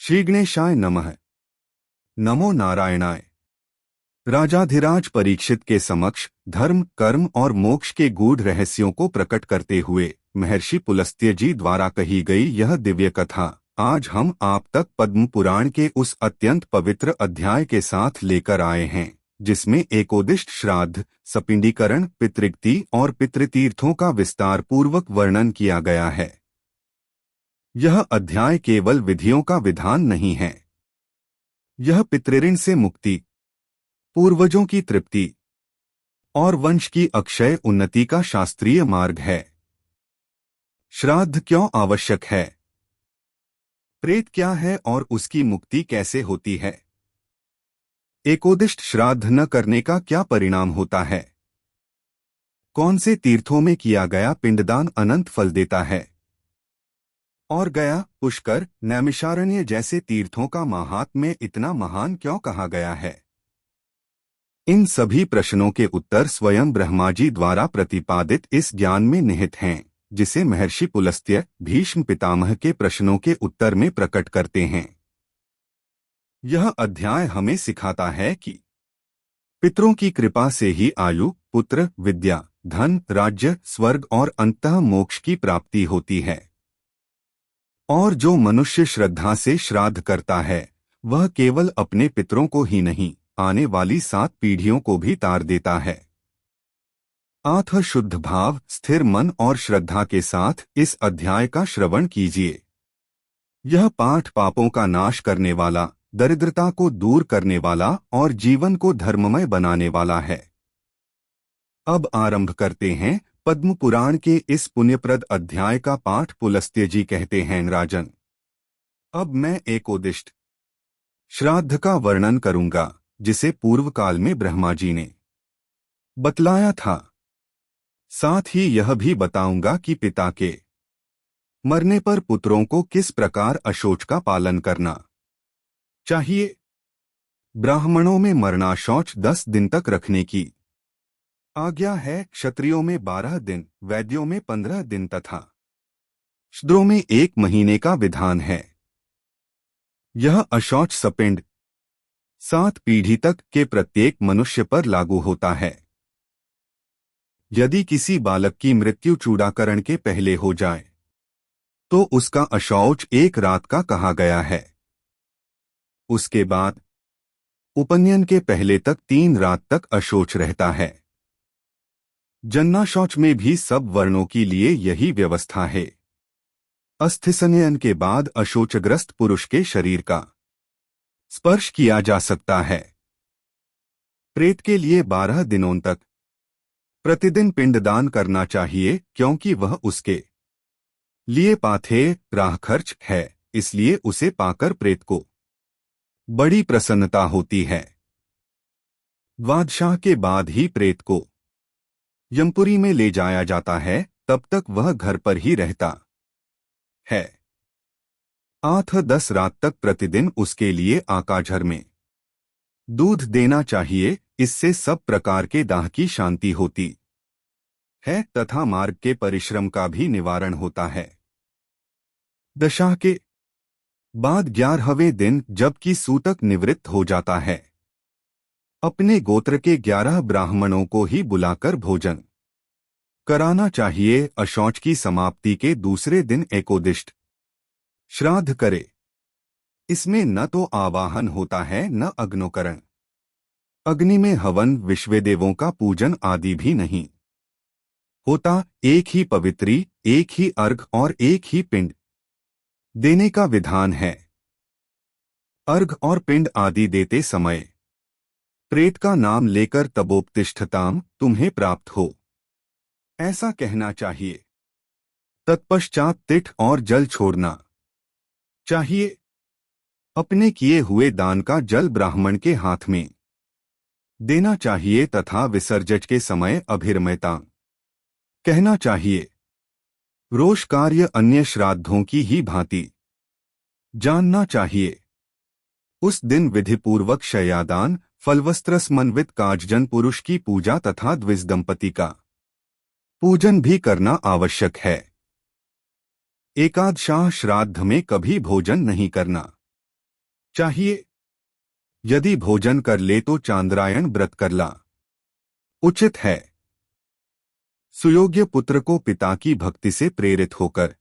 श्री गणेशाय नमः। नमो नारायणाय। राजाधिराज परीक्षित के समक्ष धर्म, कर्म और मोक्ष के गूढ़ रहस्यों को प्रकट करते हुए महर्षि पुलस्त्य जी द्वारा कही गई यह दिव्य कथा आज हम आप तक पद्म पुराण के उस अत्यंत पवित्र अध्याय के साथ लेकर आए हैं जिसमें एकोदिष्ट श्राद्ध, सपिंडीकरण, पितृक्ति और पितृतीर्थों का विस्तार पूर्वक वर्णन किया गया है। यह अध्याय केवल विधियों का विधान नहीं है, यह पितृऋण से मुक्ति, पूर्वजों की तृप्ति और वंश की अक्षय उन्नति का शास्त्रीय मार्ग है। श्राद्ध क्यों आवश्यक है? प्रेत क्या है और उसकी मुक्ति कैसे होती है? एकोदिष्ट श्राद्ध न करने का क्या परिणाम होता है? कौन से तीर्थों में किया गया पिंडदान अनंत फल देता है? और गया, पुष्कर, नैमिषारण्य जैसे तीर्थों का महात्म्य इतना महान क्यों कहा गया है? इन सभी प्रश्नों के उत्तर स्वयं ब्रह्मा जी द्वारा प्रतिपादित इस ज्ञान में निहित हैं, जिसे महर्षि पुलस्त्य भीष्म पितामह के प्रश्नों के उत्तर में प्रकट करते हैं। यह अध्याय हमें सिखाता है कि पितरों की कृपा से ही आयु, पुत्र, विद्या, धन, राज्य, स्वर्ग और अंततः मोक्ष की प्राप्ति होती है। और जो मनुष्य श्रद्धा से श्राद्ध करता है वह केवल अपने पितरों को ही नहीं, आने वाली 7 पीढ़ियों को भी तार देता है। अतः शुद्ध भाव, स्थिर मन और श्रद्धा के साथ इस अध्याय का श्रवण कीजिए। यह पाठ पापों का नाश करने वाला, दरिद्रता को दूर करने वाला और जीवन को धर्ममय बनाने वाला है। अब आरंभ करते हैं पद्म पुराण के इस पुण्यप्रद अध्याय का पाठ। पुलस्त्य जी कहते हैं, राजन, अब मैं एकोदिष्ट श्राद्ध का वर्णन करूंगा जिसे पूर्व काल में ब्रह्मा जी ने बतलाया था। साथ ही यह भी बताऊंगा कि पिता के मरने पर पुत्रों को किस प्रकार अशौच का पालन करना चाहिए। ब्राह्मणों में मरणाशौच 10 दिन तक रखने की आज्ञा है। क्षत्रियों में 12 दिन, वैद्यों में 15 दिन तथा शूद्रों में 1 महीने का विधान है। यह अशौच सपिंड 7 पीढ़ी तक के प्रत्येक मनुष्य पर लागू होता है। यदि किसी बालक की मृत्यु चूड़ाकरण के पहले हो जाए तो उसका अशौच 1 रात का कहा गया है। उसके बाद उपनयन के पहले तक 3 रात तक अशौच रहता है। जन्नाशौच में भी सब वर्णों के लिए यही व्यवस्था है। अस्थि संयन के बाद अशोचग्रस्त पुरुष के शरीर का स्पर्श किया जा सकता है। प्रेत के लिए 12 दिनों तक प्रतिदिन पिंडदान करना चाहिए, क्योंकि वह उसके लिए पाथेय राह खर्च है, इसलिए उसे पाकर प्रेत को बड़ी प्रसन्नता होती है। द्वादशाह के बाद ही प्रेत को यमपुरी में ले जाया जाता है, तब तक वह घर पर ही रहता है। 8-10 रात तक प्रतिदिन उसके लिए आकाझर में दूध देना चाहिए, इससे सब प्रकार के दाह की शांति होती है तथा मार्ग के परिश्रम का भी निवारण होता है। दशा के बाद 11वें दिन जबकि सूतक निवृत्त हो जाता है, अपने गोत्र के 11 ब्राह्मणों को ही बुलाकर भोजन कराना चाहिए। अशौच की समाप्ति के दूसरे दिन एकोदिष्ट श्राद्ध करे। इसमें न तो आवाहन होता है न अग्नोकरण, अग्नि में हवन, विश्वदेवों का पूजन आदि भी नहीं होता। एक ही पवित्री, एक ही अर्घ और एक ही पिंड देने का विधान है। अर्घ और पिंड आदि देते समय प्रेत का नाम लेकर तबोपतिष्ठताम तुम्हें प्राप्त हो, ऐसा कहना चाहिए। तत्पश्चात तिठ और जल छोड़ना चाहिए। अपने किए हुए दान का जल ब्राह्मण के हाथ में देना चाहिए तथा विसर्जन के समय अभिरमयता कहना चाहिए। रोष कार्य अन्य श्राद्धों की ही भांति जानना चाहिए। उस दिन विधिपूर्वक शय्यादान, फलवस्त्र समन्वित काजजन पुरुष की पूजा तथा द्विज दंपति का पूजन भी करना आवश्यक है। एकादशाह श्राद्ध में कभी भोजन नहीं करना। चाहिए। यदि भोजन कर ले तो चांद्रायण व्रत करला उचित है। सुयोग्य पुत्र को पिता की भक्ति से प्रेरित होकर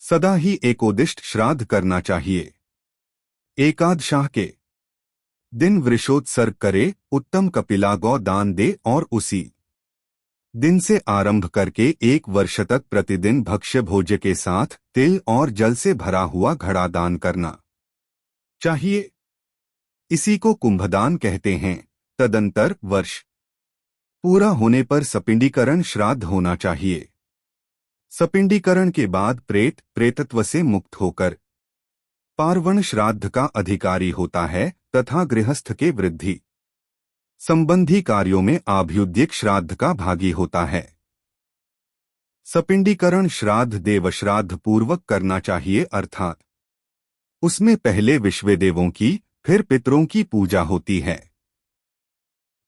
सदा ही एकोदिष्ट श्राद्ध करना चाहिए। एकादशाह के दिन वृषोत्सर्ग करे, उत्तम कपिला गौ दान दे और उसी दिन से आरंभ करके 1 वर्ष तक प्रतिदिन भक्ष्य भोज्य के साथ तिल और जल से भरा हुआ घड़ा दान करना चाहिए। इसी को कुंभदान कहते हैं। तदंतर वर्ष पूरा होने पर सपिंडीकरण श्राद्ध होना चाहिए। सपिंडीकरण के बाद प्रेत प्रेतत्व से मुक्त होकर पार्वण श्राद्ध का अधिकारी होता है तथा गृहस्थ के वृद्धि संबंधी कार्यों में आभ्युद्यिक श्राद्ध का भागी होता है। सपिंडीकरण श्राद्ध देवश्राद्ध पूर्वक करना चाहिए, अर्थात उसमें पहले विश्वदेवों की फिर पितरों की पूजा होती है।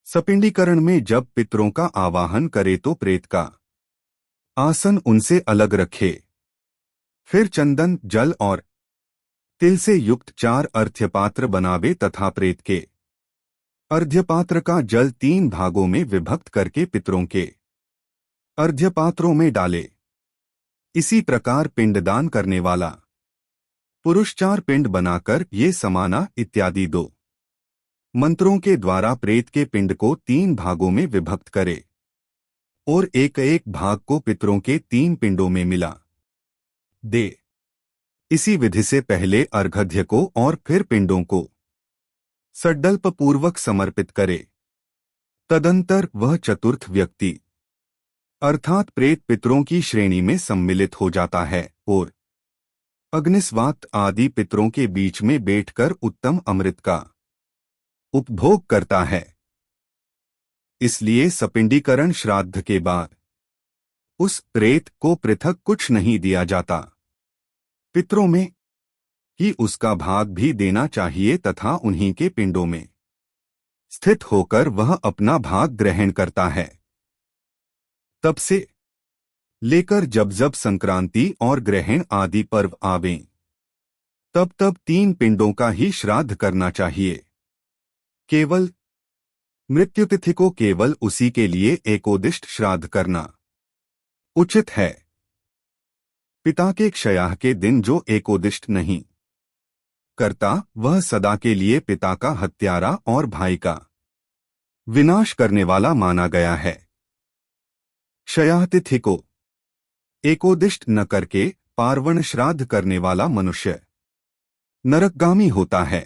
सपिंडीकरण में जब पितरों का आवाहन करे तो प्रेत का आसन उनसे अलग रखे, फिर चंदन जल और तिल से युक्त 4 अर्घ्यपात्र बनावे तथा प्रेत के अर्घ्यपात्र का जल 3 भागों में विभक्त करके पितरों के अर्घ्यपात्रों में डाले। इसी प्रकार पिंडदान करने वाला पुरुष 4 पिंड बनाकर ये समाना इत्यादि 2 मंत्रों के द्वारा प्रेत के पिंड को 3 भागों में विभक्त करे और एक एक भाग को पितरों के 3 पिंडों में मिला दे। इसी विधि से पहले अर्घ्य को और फिर पिंडों को सड्डल्प पूर्वक समर्पित करे। तदंतर वह चतुर्थ व्यक्ति अर्थात प्रेत पितरों की श्रेणी में सम्मिलित हो जाता है और अग्निस्वात आदि पितरों के बीच में बैठकर उत्तम अमृत का उपभोग करता है। इसलिए सपिंडीकरण श्राद्ध के बाद उस प्रेत को पृथक कुछ नहीं दिया जाता, पितरों में ही उसका भाग भी देना चाहिए तथा उन्हीं के पिंडों में स्थित होकर वह अपना भाग ग्रहण करता है। तब से लेकर जब जब संक्रांति और ग्रहण आदि पर्व आवें, तब तब 3 पिंडों का ही श्राद्ध करना चाहिए। केवल मृत्युतिथि को केवल उसी के लिए एकोदिष्ट श्राद्ध करना उचित है। पिता के क्षयाह के दिन जो एकोदिष्ट नहीं करता वह सदा के लिए पिता का हत्यारा और भाई का विनाश करने वाला माना गया है। क्षयाह तिथि को एकोदिष्ट न करके पार्वण श्राद्ध करने वाला मनुष्य नरकगामी होता है।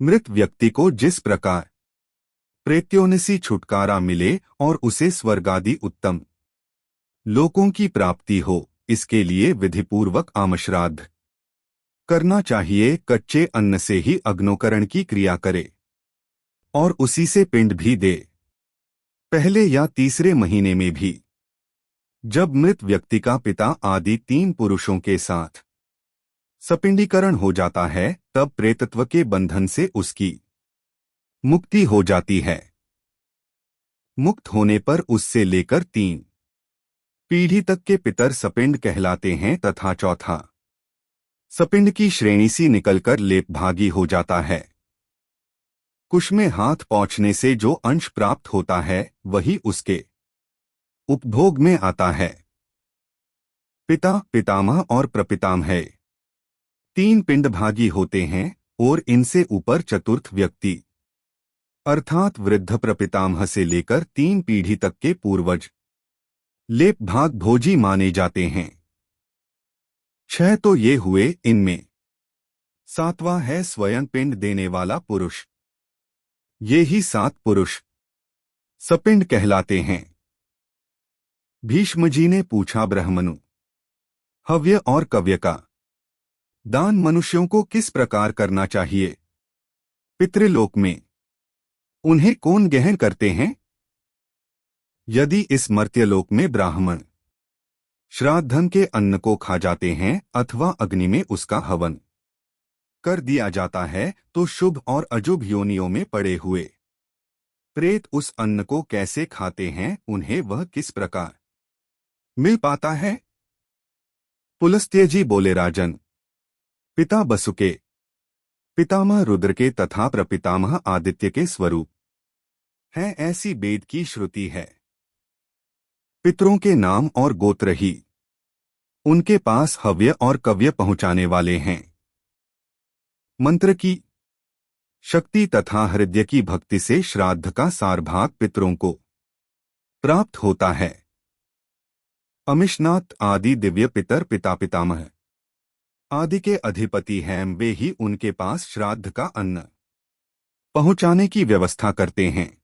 मृत व्यक्ति को जिस प्रकार प्रेत्योनिसी छुटकारा मिले और उसे स्वर्गादि उत्तम लोकों की प्राप्ति हो, इसके लिए विधिपूर्वक आमश्राद्ध करना चाहिए। कच्चे अन्न से ही अग्नोकरण की क्रिया करे और उसी से पिंड भी दे। पहले या तीसरे महीने में भी जब मृत व्यक्ति का पिता आदि 3 पुरुषों के साथ सपिंडीकरण हो जाता है तब प्रेतत्व के बंधन से उसकी मुक्ति हो जाती है। मुक्त होने पर उससे लेकर 3 पीढ़ी तक के पितर सपिंड कहलाते हैं तथा चौथा सपिंड की श्रेणी सी निकलकर लेपभागी हो जाता है। कुश में हाथ पहुंचने से जो अंश प्राप्त होता है वही उसके उपभोग में आता है। पिता पितामह और प्रपितामह 3 पिंड भागी होते हैं और इनसे ऊपर चतुर्थ व्यक्ति अर्थात वृद्ध प्रपितामह से लेकर 3 पीढ़ी तक के पूर्वज लेप भाग भोजी माने जाते हैं। 6 तो ये हुए, इनमें 7वां है स्वयं पिंड देने वाला पुरुष। ये ही 7 पुरुष सपिंड कहलाते हैं। भीष्मजी ने पूछा, ब्रह्मनु हव्य और कव्य का दान मनुष्यों को किस प्रकार करना चाहिए? पितृलोक में उन्हें कौन गहन करते हैं? यदि इस मर्त्यलोक में ब्राह्मण श्राद्धन के अन्न को खा जाते हैं अथवा अग्नि में उसका हवन कर दिया जाता है तो शुभ और अशुभ योनियों में पड़े हुए प्रेत उस अन्न को कैसे खाते हैं, उन्हें वह किस प्रकार मिल पाता है? पुलस्त्य जी बोले, राजन, पिता बसु के पितामह रुद्र के तथा प्रपितामह आदित्य के स्वरूप हैं, ऐसी वेद की श्रुति है। पितरों के नाम और गोत्र ही उनके पास हव्य और कव्य पहुंचाने वाले हैं। मंत्र की शक्ति तथा हृदय की भक्ति से श्राद्ध का सारभाग पितरों को प्राप्त होता है। अमिशनाथ आदि दिव्य पितर पिता पितामह आदि के अधिपति हैं, वे ही उनके पास श्राद्ध का अन्न पहुंचाने की व्यवस्था करते हैं।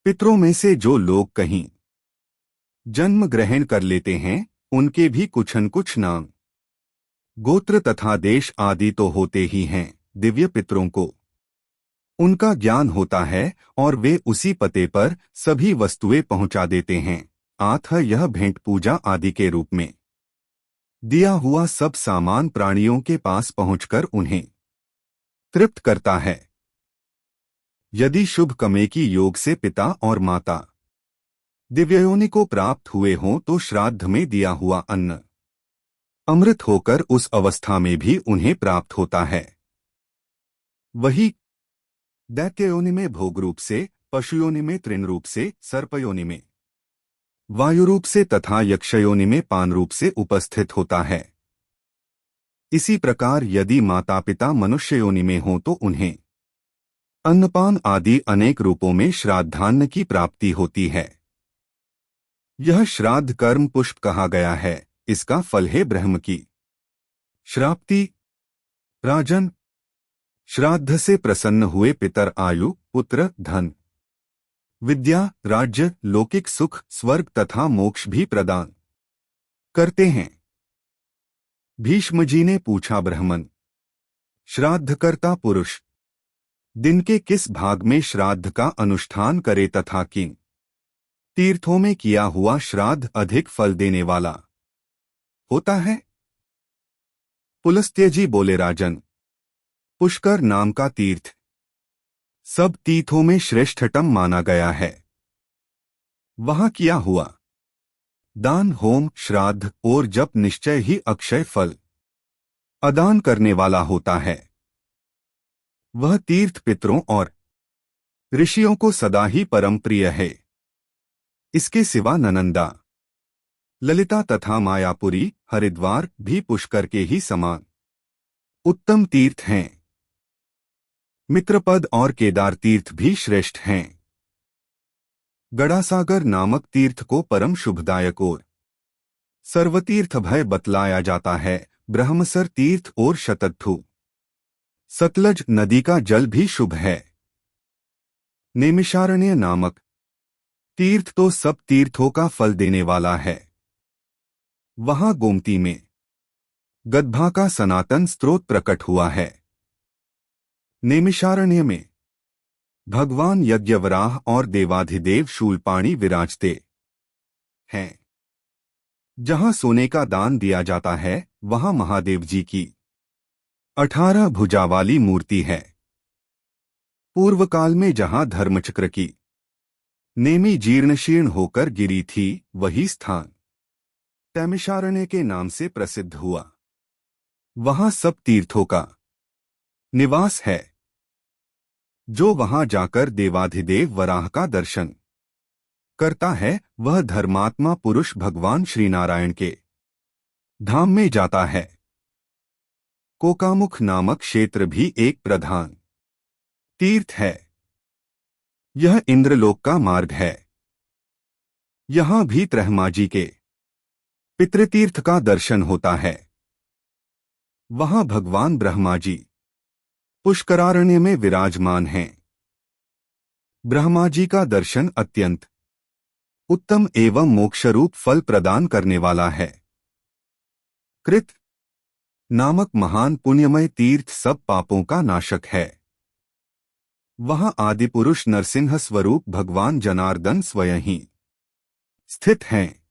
पितरों में से जो लोग कहीं जन्म ग्रहण कर लेते हैं, उनके भी कुछन कुछ नाम गोत्र तथा देश आदि तो होते ही हैं। दिव्य पितरों को उनका ज्ञान होता है और वे उसी पते पर सभी वस्तुएं पहुंचा देते हैं। अतः यह भेंट पूजा आदि के रूप में दिया हुआ सब सामान प्राणियों के पास पहुंचकर उन्हें तृप्त करता है। यदि शुभ कमे की योग से पिता और माता दिव्ययोनि को प्राप्त हुए हों तो श्राद्ध में दिया हुआ अन्न अमृत होकर उस अवस्था में भी उन्हें प्राप्त होता है। वही दैत्ययोनि में भोग रूप से, पशुयोनि में तृण रूप से, सर्पयोनि में वायु रूप से तथा यक्षयोनि में पान रूप से उपस्थित होता है। इसी प्रकार यदि माता पिता मनुष्य योनि में हों तो उन्हें अन्नपान आदि अनेक रूपों में श्राद्धान्न की प्राप्ति होती है। यह श्राद्ध कर्म पुष्प कहा गया है। इसका फल है ब्रह्म की श्राप्ति। राजन, श्राद्ध से प्रसन्न हुए पितर आयु, पुत्र, धन, विद्या, राज्य, लौकिक सुख, स्वर्ग तथा मोक्ष भी प्रदान करते हैं। भीष्म जी ने पूछा, ब्राह्मण श्राद्धकर्ता पुरुष दिन के किस भाग में श्राद्ध का अनुष्ठान करे तथा किन तीर्थों में किया हुआ श्राद्ध अधिक फल देने वाला होता है? पुलस्त्य जी बोले, राजन, पुष्कर नाम का तीर्थ सब तीर्थों में श्रेष्ठतम माना गया है। वहां किया हुआ दान, होम, श्राद्ध और जप निश्चय ही अक्षय फल अदान करने वाला होता है। वह तीर्थ पितरों और ऋषियों को सदा ही परम प्रिय है। इसके सिवा नालंदा, ललिता तथा मायापुरी, हरिद्वार भी पुष्कर के ही समान उत्तम तीर्थ हैं। मित्रपद और केदार तीर्थ भी श्रेष्ठ हैं। गड़ासागर नामक तीर्थ को परम शुभदायक और सर्वतीर्थ भय बतलाया जाता है। ब्रह्मसर तीर्थ और शतद्धु सतलज नदी का जल भी शुभ है। नैमिषारण्य नामक तीर्थ तो सब तीर्थों का फल देने वाला है। वहां गोमती में गद्भा का सनातन स्रोत प्रकट हुआ है। नैमिषारण्य में भगवान यज्ञवराह और देवाधिदेव शूलपाणी विराजते हैं। जहां सोने का दान दिया जाता है, वहां महादेव जी की 18 भुजा वाली मूर्ति है। पूर्व काल में जहां धर्मचक्र की नेमी जीर्णशीर्ण होकर गिरी थी, वही स्थान नैमिषारण्य के नाम से प्रसिद्ध हुआ। वहां सब तीर्थों का निवास है। जो वहां जाकर देवाधिदेव वराह का दर्शन करता है, वह धर्मात्मा पुरुष भगवान श्रीनारायण के धाम में जाता है। कोकामुख नामक क्षेत्र भी एक प्रधान तीर्थ है। यह इंद्रलोक का मार्ग है। यहां भी ब्रह्माजी के पितृतीर्थ का दर्शन होता है। वहां भगवान ब्रह्माजी पुष्करारण्य में विराजमान हैं। ब्रह्माजी का दर्शन अत्यंत उत्तम एवं मोक्षरूप फल प्रदान करने वाला है। कृत नामक महान पुण्यमय तीर्थ सब पापों का नाशक है। वहां आदिपुरुष नरसिंह स्वरूप भगवान जनार्दन स्वयं ही स्थित हैं।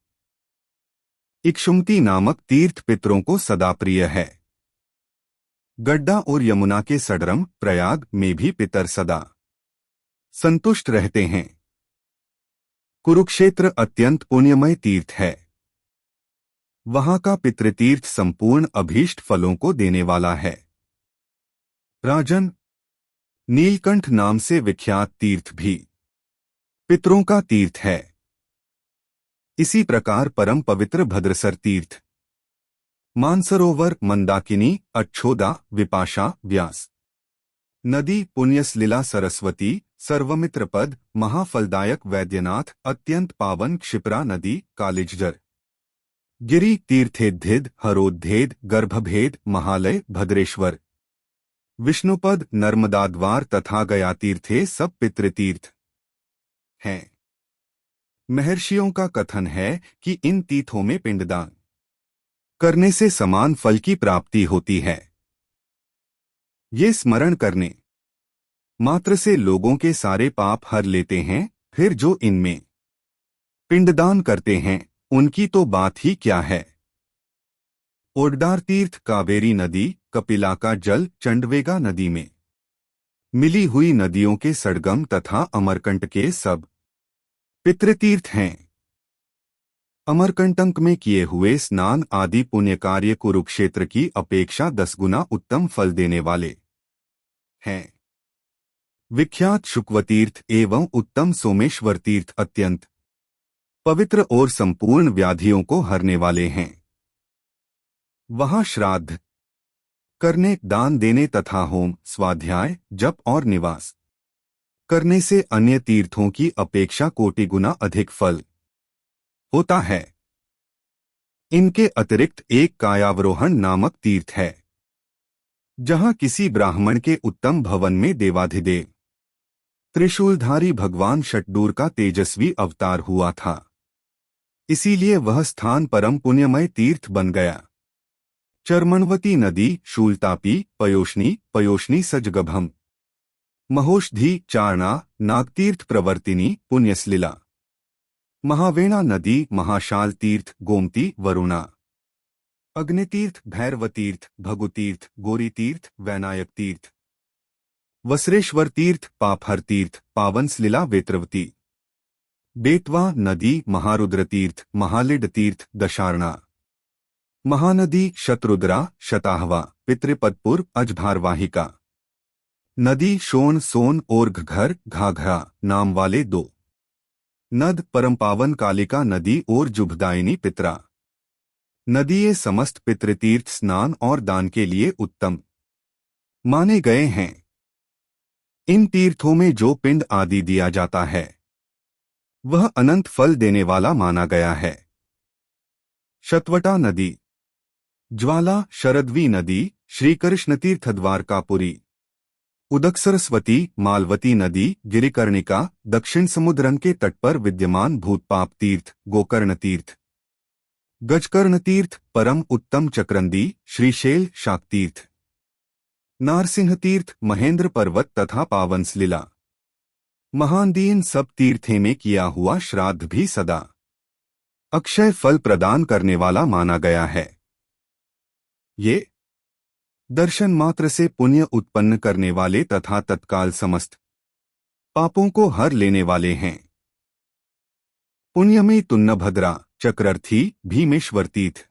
इक्षुमती नामक तीर्थ पितरों को सदा प्रिय है। गड्डा और यमुना के सडरम, प्रयाग में भी पितर सदा संतुष्ट रहते हैं। कुरुक्षेत्र अत्यंत पुण्यमय तीर्थ है। वहां का पितृतीर्थ संपूर्ण अभीष्ट फलों को देने वाला है। राजन, नीलकंठ नाम से विख्यात तीर्थ भी पितरों का तीर्थ है। इसी प्रकार परम पवित्र भद्रसर तीर्थ, मानसरोवर, मंदाकिनी, अक्षोदा, विपाशा, व्यास नदी, पुण्यसलीला, सरस्वती, सर्वमित्र पद, महाफलदायक वैद्यनाथ, अत्यंत पावन क्षिप्रा नदी, कालिजर, गिरि तीर्थेद्धिद, हरोद्धेद, गर्भभेद, महालय, भद्रेश्वर, विष्णुपद, नर्मदाद्वार तथा गया तीर्थे सब पितृतीर्थ हैं। महर्षियों का कथन है कि इन तीर्थों में पिंडदान करने से समान फल की प्राप्ति होती है। ये स्मरण करने मात्र से लोगों के सारे पाप हर लेते हैं। फिर जो इनमें पिंडदान करते हैं उनकी तो बात ही क्या है। ओड्डार तीर्थ, कावेरी नदी, कपिला का जल, चंडवेगा नदी में मिली हुई नदियों के सड़गम तथा अमरकंट के सब पितृतीर्थ हैं। अमरकंटक में किए हुए स्नान आदि पुण्य कार्य कुरुक्षेत्र की अपेक्षा 10 गुना उत्तम फल देने वाले हैं। विख्यात शुक्वतीर्थ एवं उत्तम सोमेश्वर तीर्थ अत्यंत पवित्र और संपूर्ण व्याधियों को हरने वाले हैं। वहां श्राद्ध करने, दान देने तथा होम, स्वाध्याय, जप और निवास करने से अन्य तीर्थों की अपेक्षा कोटि गुना अधिक फल होता है। इनके अतिरिक्त एक कायावरोहण नामक तीर्थ है, जहां किसी ब्राह्मण के उत्तम भवन में देवाधिदेव त्रिशूलधारी भगवान षट्डूर का तेजस्वी अवतार हुआ था। इसीलिए वह स्थान परम पुण्यमय तीर्थ बन गया। चर्मणवती नदी, शूलतापी, पयोष्णी सजगभम, महोषधि, चारणा, नागतीर्थ प्रवर्तिनी, पुण्यसलीला, महावेणा नदी, महाशाल तीर्थ, गोमती, वरुणा, अग्नितीर्थ, भैरवतीर्थ, भगुतीर्थ, गौरीतीर्थ, वैनायक तीर्थ, वसरेश्वर तीर्थ, पापहर तीर्थ, पावनसलीला, वेत्रवती, बेतवा नदी, महारुद्र तीर्थ, महालिड तीर्थ, दशारणा, महानदी, शतरुद्रा, शताहवा, पितृपदपुर, अजभारवाहिका नदी, शोण, सोन और घघर, घाघरा नाम वाले 2 नद, परमपावन कालिका नदी और जुभदायिनी पितरा नदी। ये समस्त पितृतीर्थ स्नान और दान के लिए उत्तम माने गए हैं। इन तीर्थों में जो पिंड आदि दिया जाता है वह अनंत फल देने वाला माना गया है। शतवटा नदी, ज्वाला, शरद्वी नदी, श्रीकृष्ण तीर्थ, द्वारकापुरी, उदक, सरस्वती, मालवती नदी, गिरिकर्णिका, दक्षिण समुद्रम के तट पर विद्यमान भूतपाप तीर्थ, गोकर्ण तीर्थ, गजकर्ण तीर्थ, परम उत्तम चक्रंदी, श्रीशैल, शाक्तीर्थ, नारसिंह तीर्थ, महेंद्र पर्वत तथा पावनसलीला, महानदीन सब तीर्थे में किया हुआ श्राद्ध भी सदा अक्षय फल प्रदान करने वाला माना गया है। ये दर्शन मात्र से पुण्य उत्पन्न करने वाले तथा तत्काल समस्त पापों को हर लेने वाले हैं। पुण्यमी, तुन्नभद्रा, चक्रर्थी, भीमेश्वर तीर्थ,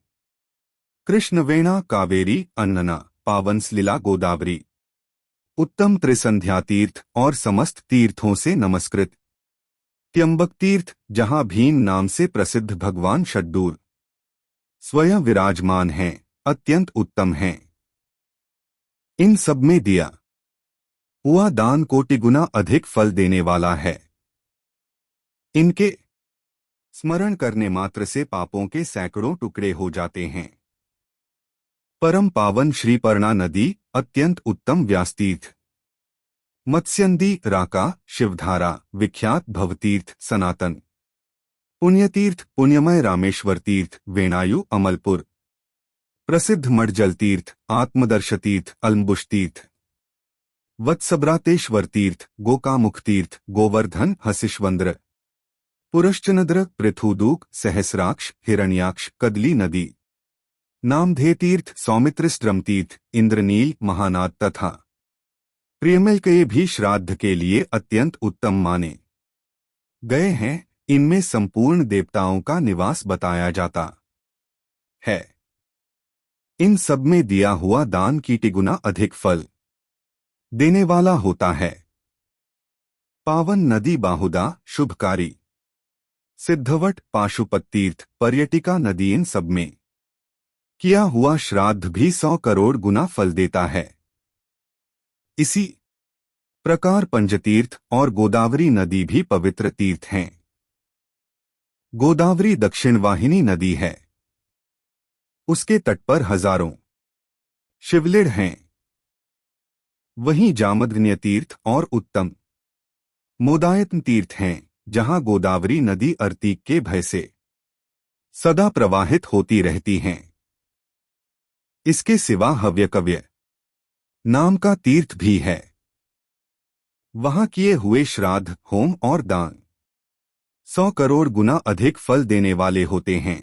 कृष्णवेणा, कावेरी, अन्नना, पावनसलीला, गोदावरी, उत्तम त्रिसंध्या तीर्थ और समस्त तीर्थों से नमस्कृत त्र्यंबक तीर्थ, जहां भीम नाम से प्रसिद्ध भगवान षट्डूर स्वयं विराजमान हैं, अत्यंत उत्तम हैं। इन सब में दिया हुआ दान कोटि गुना अधिक फल देने वाला है। इनके स्मरण करने मात्र से पापों के सैकड़ों टुकड़े हो जाते हैं। परम पावन श्रीपर्णा नदी, अत्यंत उत्तम व्यासतीर्थ, मत्स्यंदी, राका, शिवधारा, विख्यात भवतीर्थ, सनातन पुण्यतीर्थ, पुण्यमय रामेश्वर तीर्थ, वेणायु, अमलपुर, प्रसिद्ध मठजल तीर्थ, आत्मदर्श तीर्थ, अलम्बुश तीर्थ, वत्सब्रातेश्वर तीर्थ, गोकामुख तीर्थ, गोवर्धन, हसिश्वंद्र, पुरश्चनद्र, पृथुदूक, सहस्राक्ष, हिरण्याक्ष, कदली नदी, नामधेय तीर्थ, सौमित्रस्ट्रम तीर्थ, इंद्रनील, महानाद तथा प्रियमिल के भी श्राद्ध के लिए अत्यंत उत्तम माने गए हैं। इनमें संपूर्ण देवताओं का निवास बताया जाता है। इन सब में दिया हुआ दान की 2 गुना अधिक फल देने वाला होता है। पावन नदी बाहुदा शुभकारी, सिद्धवट पाशुपत तीर्थ पर्यटिका नदी, इन सब में किया हुआ श्राद्ध भी 100 करोड़ गुना फल देता है। इसी प्रकार पंचतीर्थ और गोदावरी नदी भी पवित्र तीर्थ हैं। गोदावरी दक्षिण वाहिनी नदी है। उसके तट पर हजारों शिवलिंग हैं। वहीं जामदग्नि तीर्थ और उत्तम मोदायतन तीर्थ हैं, जहां गोदावरी नदी अर्तीक के भय से सदा प्रवाहित होती रहती हैं। इसके सिवा हव्यकव्य नाम का तीर्थ भी है। वहां किए हुए श्राद्ध, होम और दान 100 करोड़ गुना अधिक फल देने वाले होते हैं।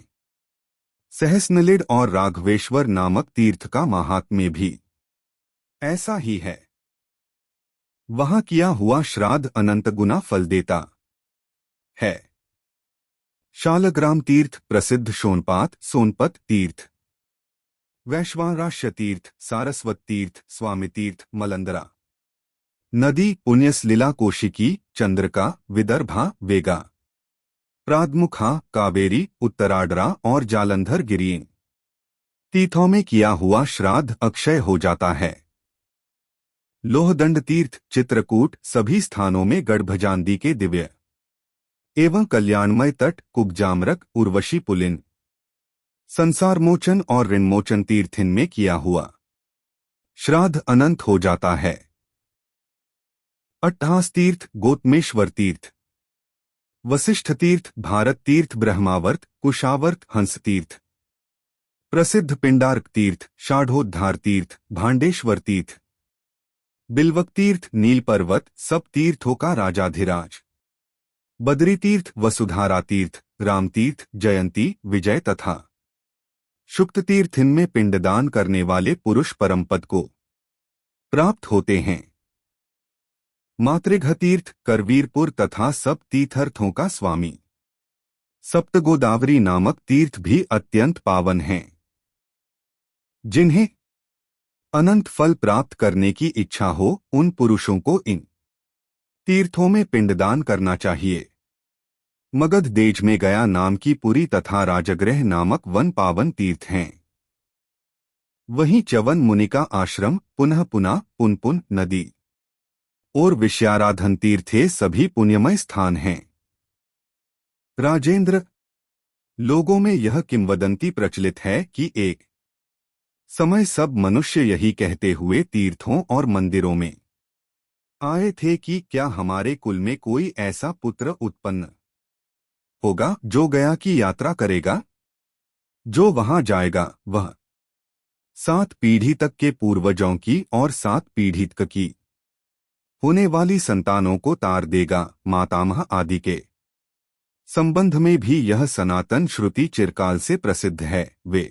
सहस्नलिड और राघवेश्वर नामक तीर्थ का महात्म्य भी ऐसा ही है। वहां किया हुआ श्राद्ध अनंत गुना फल देता है। शालग्राम तीर्थ प्रसिद्ध सोनपात सोनपत तीर्थ, वैश्वाराश्य तीर्थ, सारस्वत तीर्थ, स्वामी तीर्थ, मलंदरा नदी, पुण्यसलीला कौशिकी, चंद्रका, विदर्भा, वेगा, प्रादमुखा, कावेरी, उत्तराडरा और जालंधर गिरी, इन तीर्थों में किया हुआ श्राद्ध अक्षय हो जाता है। लोहदंड तीर्थ, चित्रकूट, सभी स्थानों में गढ़भजांदी के दिव्य एवं कल्याणमय तट, कुब्जामरक, उर्वशी पुलिन, संसारमोचन और ऋणमोचन तीर्थ, इनमें किया हुआ श्राद्ध अनंत हो जाता है। अट्ठास तीर्थ, गोतमेश्वर तीर्थ, वशिष्ठ तीर्थ, भारत तीर्थ, ब्रह्मावर्त, कुशावर्त, हंस तीर्थ, प्रसिद्ध पिंडार्क तीर्थ, षाढ़ोद्धार तीर्थ, भांडेश्वर तीर्थ, बिल्वक तीर्थ, नील पर्वत, सब तीर्थों का राजाधिराज, बद्री तीर्थ, वसुधारा तीर्थ, राम तीर्थ, जयंती, विजय तथा शुक्त तीर्थ, इनमें पिंडदान करने वाले पुरुष परमपद को प्राप्त होते हैं। मातृघ तीर्थ, करवीरपुर तथा सब तीर्थों का स्वामी सप्तगोदावरी नामक तीर्थ भी अत्यंत पावन हैं। जिन्हें अनंत फल प्राप्त करने की इच्छा हो, उन पुरुषों को इन तीर्थों में पिंडदान करना चाहिए। मगध देश में गया नाम की पुरी तथा राजगृह नामक वन पावन तीर्थ हैं। वहीं च्यवन मुनि का आश्रम, पुनः पुनः पुनपुन नदी और विषयाराधन तीर्थ, ये सभी पुण्यमय स्थान हैं। राजेंद्र, लोगों में यह किंवदंती प्रचलित है कि एक समय सब मनुष्य यही कहते हुए तीर्थों और मंदिरों में आए थे कि क्या हमारे कुल में कोई ऐसा पुत्र उत्पन्न होगा जो गया की यात्रा करेगा। जो वहां जाएगा वह 7 पीढ़ी तक के पूर्वजों की और 7 पीढ़ी तक की होने वाली संतानों को तार देगा। मातामह आदि के संबंध में भी यह सनातन श्रुति चिरकाल से प्रसिद्ध है। वे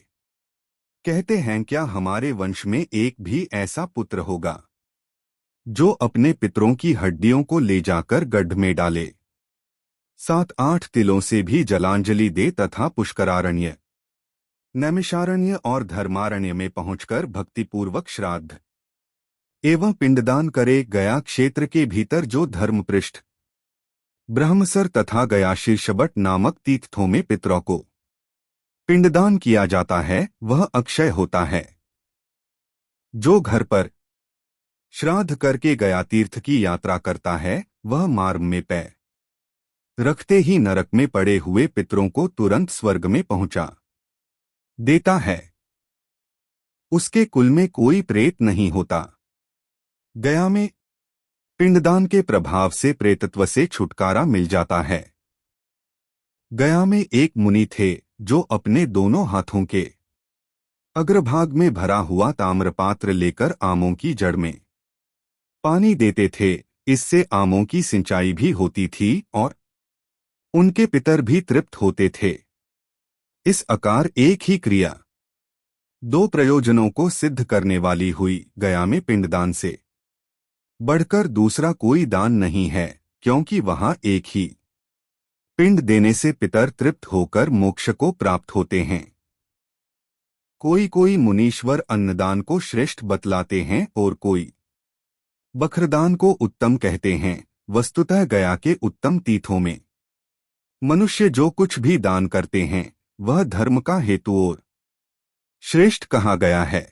कहते हैं, क्या हमारे वंश में एक भी ऐसा पुत्र होगा जो अपने पितरों की हड्डियों को ले जाकर गड्ढ में डाले, 7-8 तिलों से भी जलांजलि दे तथा पुष्करारण्य, नैमिषारण्य और धर्मारण्य में पहुंचकर भक्तिपूर्वक श्राद्ध एवं पिंडदान करे। गया क्षेत्र के भीतर जो धर्मपृष्ठ, ब्रह्मसर तथा गया शीर्षबट नामक तीर्थों में पितरों को पिंडदान किया जाता है, वह अक्षय होता है। जो घर पर श्राद्ध करके गया तीर्थ की यात्रा करता है, वह मार्ग में पैर रखते ही नरक में पड़े हुए पितरों को तुरंत स्वर्ग में पहुंचा देता है। उसके कुल में कोई प्रेत नहीं होता। गया में पिंडदान के प्रभाव से प्रेतत्व से छुटकारा मिल जाता है। गया में एक मुनि थे जो अपने दोनों हाथों के अग्रभाग में भरा हुआ ताम्रपात्र लेकर आमों की जड़ में पानी देते थे। इससे आमों की सिंचाई भी होती थी और उनके पितर भी तृप्त होते थे। इस आकार एक ही क्रिया 2 प्रयोजनों को सिद्ध करने वाली हुई। गया में पिंडदान से बढ़कर दूसरा कोई दान नहीं है, क्योंकि वहां एक ही पिंड देने से पितर तृप्त होकर मोक्ष को प्राप्त होते हैं। कोई कोई मुनीश्वर अन्नदान को श्रेष्ठ बतलाते हैं और कोई बख्रदान को उत्तम कहते हैं। वस्तुतः गया के उत्तम तीर्थों में मनुष्य जो कुछ भी दान करते हैं वह धर्म का हेतु और श्रेष्ठ कहा गया है।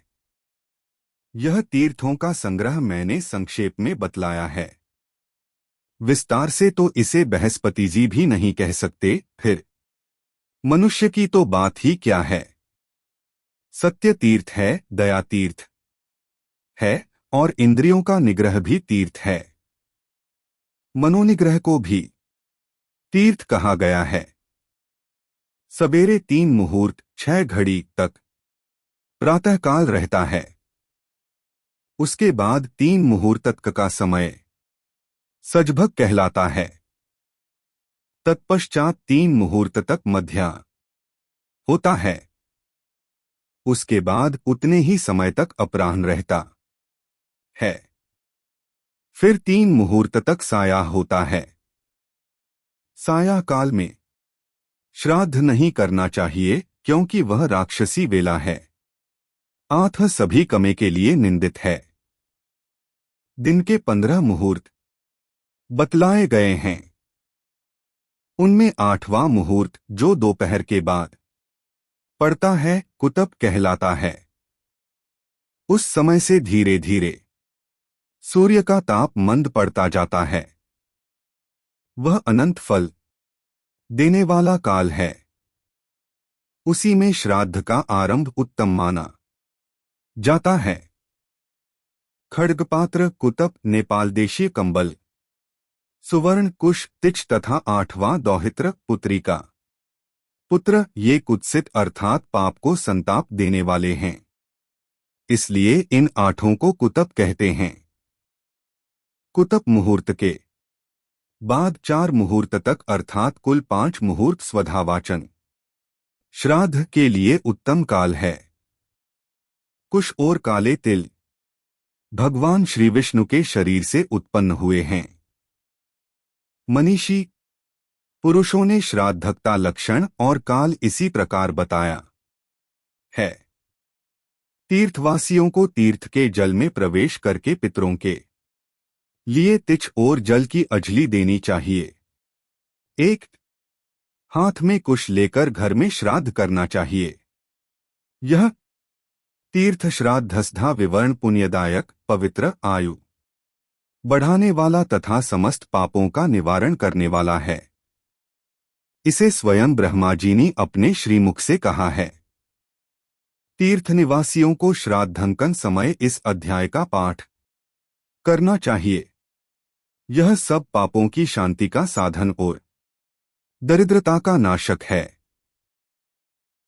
यह तीर्थों का संग्रह मैंने संक्षेप में बतलाया है। विस्तार से तो इसे बृहस्पति जी भी नहीं कह सकते, फिर मनुष्य की तो बात ही क्या है। सत्य तीर्थ है, दया तीर्थ है और इंद्रियों का निग्रह भी तीर्थ है। मनोनिग्रह को भी तीर्थ कहा गया है। सवेरे 3 मुहूर्त 6 घड़ी तक प्रातःकाल रहता है। उसके बाद 3 मुहूर्त तक का समय सजभग कहलाता है। तत्पश्चात 3 मुहूर्त तक मध्याह्न होता है। उसके बाद उतने ही समय तक अपराह्न रहता है। फिर 3 मुहूर्त तक साया होता है। साया काल में श्राद्ध नहीं करना चाहिए क्योंकि वह राक्षसी वेला है, अतः सभी कमे के लिए निंदित है। दिन के 15 मुहूर्त बतलाए गए हैं। उनमें 8वां मुहूर्त जो दोपहर के बाद पड़ता है कुतप कहलाता है। उस समय से धीरे धीरे सूर्य का ताप मंद पड़ता जाता है। वह अनंत फल देने वाला काल है। उसी में श्राद्ध का आरंभ उत्तम माना जाता है। खड्गपात्र, कुतप, नेपाल देशीय कंबल, सुवर्ण कुश, तिच तथा 8वां दौहित्र पुत्रिका पुत्र ये कुत्सित अर्थात पाप को संताप देने वाले हैं, इसलिए इन 8 को कुतप कहते हैं। कुतप मुहूर्त के बाद 4 मुहूर्त तक अर्थात कुल 5 मुहूर्त स्वधावाचन श्राद्ध के लिए उत्तम काल है। कुश और काले तिल भगवान श्री विष्णु के शरीर से उत्पन्न हुए हैं। मनीषी पुरुषों ने श्राद्धकता लक्षण और काल इसी प्रकार बताया है। तीर्थवासियों को तीर्थ के जल में प्रवेश करके पितरों के लिए तिच और जल की अजली देनी चाहिए। एक हाथ में कुश लेकर घर में श्राद्ध करना चाहिए। यह तीर्थ श्राद्धस्था विवर्ण पुण्यदायक, पवित्र, आयु बढ़ाने वाला तथा समस्त पापों का निवारण करने वाला है। इसे स्वयं ब्रह्मा जी ने अपने श्रीमुख से कहा है। तीर्थ निवासियों को श्राद्धांकन समय इस अध्याय का पाठ करना चाहिए। यह सब पापों की शांति का साधन और दरिद्रता का नाशक है।